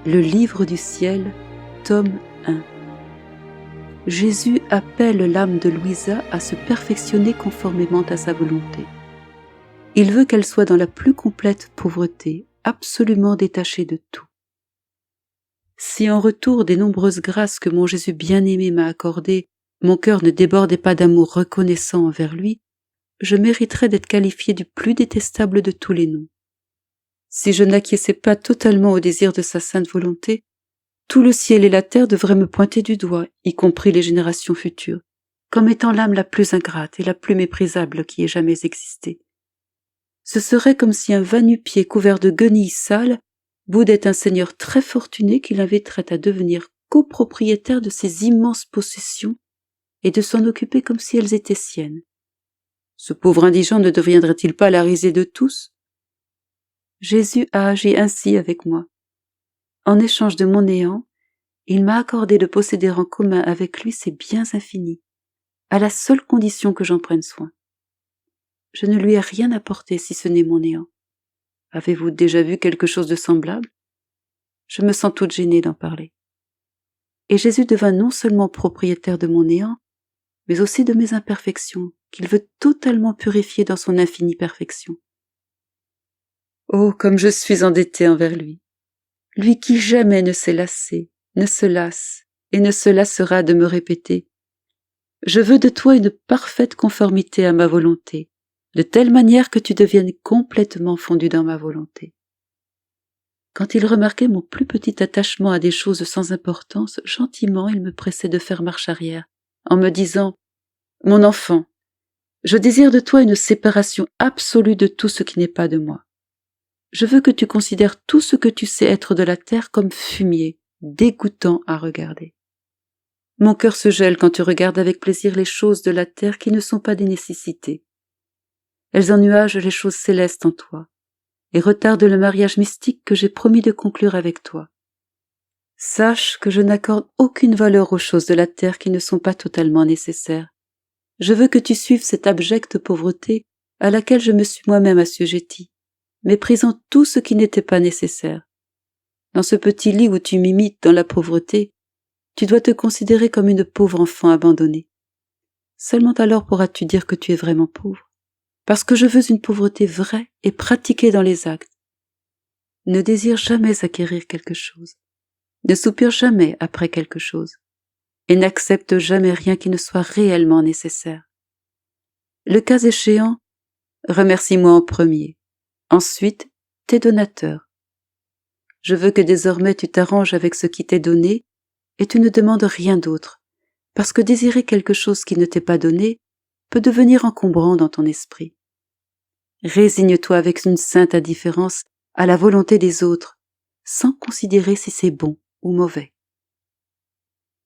Le livre du ciel, tome 1. Jésus appelle l'âme de Louisa à se perfectionner conformément à sa volonté. Il veut qu'elle soit dans la plus complète pauvreté, absolument détachée de tout. Si en retour des nombreuses grâces que mon Jésus bien-aimé m'a accordées, mon cœur ne débordait pas d'amour reconnaissant envers lui, je mériterais d'être qualifié du plus détestable de tous les noms. Si je n'acquiesçais pas totalement au désir de sa sainte volonté, tout le ciel et la terre devraient me pointer du doigt, y compris les générations futures, comme étant l'âme la plus ingrate et la plus méprisable qui ait jamais existé. Ce serait comme si un va-nu-pied couvert de guenilles sales boudait un seigneur très fortuné qui l'inviterait à devenir copropriétaire de ses immenses possessions et de s'en occuper comme si elles étaient siennes. Ce pauvre indigent ne deviendrait-il pas la risée de tous? Jésus a agi ainsi avec moi. En échange de mon néant, il m'a accordé de posséder en commun avec lui ses biens infinis, à la seule condition que j'en prenne soin. Je ne lui ai rien apporté si ce n'est mon néant. Avez-vous déjà vu quelque chose de semblable? Je me sens toute gênée d'en parler. Et Jésus devint non seulement propriétaire de mon néant, mais aussi de mes imperfections, qu'il veut totalement purifier dans son infinie perfection. Oh, comme je suis endettée envers lui! Lui qui jamais ne s'est lassé, ne se lasse et ne se lassera de me répéter « Je veux de toi une parfaite conformité à ma volonté, de telle manière que tu deviennes complètement fondu dans ma volonté. » Quand il remarquait mon plus petit attachement à des choses sans importance, gentiment il me pressait de faire marche arrière, en me disant « Mon enfant, je désire de toi une séparation absolue de tout ce qui n'est pas de moi. Je veux que tu considères tout ce que tu sais être de la terre comme fumier, dégoûtant à regarder. Mon cœur se gèle quand tu regardes avec plaisir les choses de la terre qui ne sont pas des nécessités. Elles ennuagent les choses célestes en toi et retardent le mariage mystique que j'ai promis de conclure avec toi. Sache que je n'accorde aucune valeur aux choses de la terre qui ne sont pas totalement nécessaires. Je veux que tu suives cette abjecte pauvreté à laquelle je me suis moi-même assujettie, méprisant tout ce qui n'était pas nécessaire. Dans ce petit lit où tu m'imites dans la pauvreté, tu dois te considérer comme une pauvre enfant abandonnée. Seulement alors pourras-tu dire que tu es vraiment pauvre, parce que je veux une pauvreté vraie et pratiquée dans les actes. Ne désire jamais acquérir quelque chose, ne soupire jamais après quelque chose, et n'accepte jamais rien qui ne soit réellement nécessaire. Le cas échéant, remercie-moi en premier. Ensuite, tes donateurs. Je veux que désormais tu t'arranges avec ce qui t'est donné et tu ne demandes rien d'autre, parce que désirer quelque chose qui ne t'est pas donné peut devenir encombrant dans ton esprit. Résigne-toi avec une sainte indifférence à la volonté des autres, sans considérer si c'est bon ou mauvais.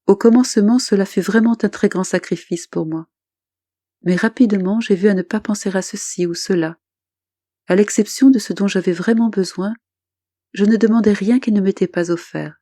Au commencement, cela fut vraiment un très grand sacrifice pour moi. Mais rapidement, j'ai vu à ne pas penser à ceci ou cela. À l'exception de ce dont j'avais vraiment besoin, je ne demandais rien qui ne m'était pas offert.